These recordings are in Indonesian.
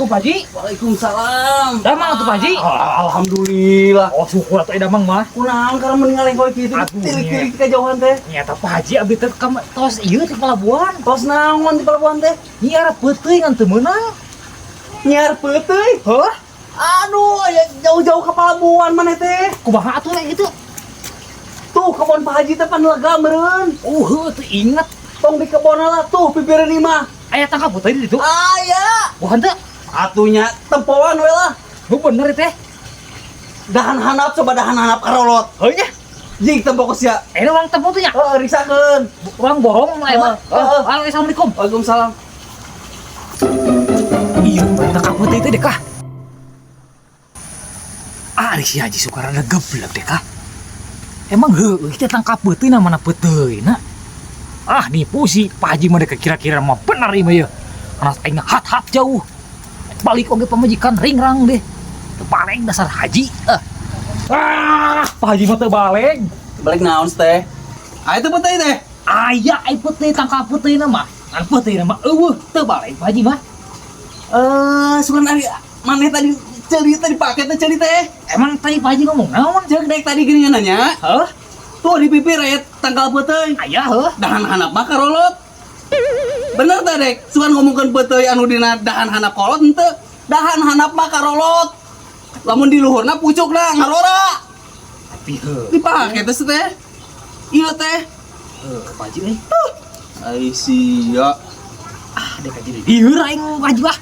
Assalamualaikum Pak Haji. Waalaikumsalam. Damang atuh Pak Haji. Alhamdulillah. Oh syukur atuh damang mah. Kunaon karena meninggal yang kitu. Aduh, Tilik-tilik di kejauhan teh. Nyata Pak Haji abdi teh tos ieu di pelabuhan. Tos naon di pelabuhan teh? Nyiar peuting ngan teu meunang. Nyiar peuting. Heuh? Aduh, ya jauh-jauh ke pelabuhan maneh teh. Kumaha atuh gitu? Tuh kebon Pak Haji teh pan lega meureun. Heuh teu inget. Tong di kebona lah tuh pipireun imah. Aya tangkap putih di situ. Aya. Bukan teh? Atunya tempoan we lah. Nu bener teh. Dahan hanap coba dahan hanap karolot. Heuh nya. Jing tempo sia. Urang tempo teh nya. Rissakeun. Urang borong lah mah. Assalamualaikum. Waalaikumsalam. Iya, tangkap putih teh dekah. Ari si Haji Sukarana geblek deh kah? Emang heueuh kita tangkap peuting na mana peuteuna? Nipu si Pak Haji mah kira-kira mah bener ieu mah ya. Anas aing hat-hat jauh. Balik oge pamajikan ringrang deh. Teu baleng dasar Haji. Pak Haji mah teu baleng. Balik naon teh? Teu peuting teh. Aya ai peuting tangkap peuting mah. An peuting mah eueuh teu baleng Pak Haji mah. Sugan ari maneh tadi cerita dipake teh cerita teh. Emang tadi Pak Haji ngomong naon? Jeung dek tadi geuningan nanya. Heuh? Tuh di pipi rayet tangkal peuting. Aya heuh. Dahan hanap mah karolot. Bener teh dek, sugan ngomongkeun peuting anu dina dahan hanap kolot henteu. Dahan hanap mah karolot. Lamun di luhurna pucukna ngarora. Tapi heuh. Dipake teh teh. Ieu teh. Pak Haji euy. Ai sia. Dek Haji deui. Dieur aing Pak Haji bah.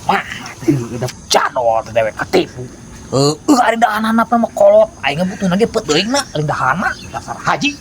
Wah, udah cadol teh dewek ketipu. Ari dahan hanap mah kolot, aing butuh lagi peuteungna, ari dahana dasar Haji.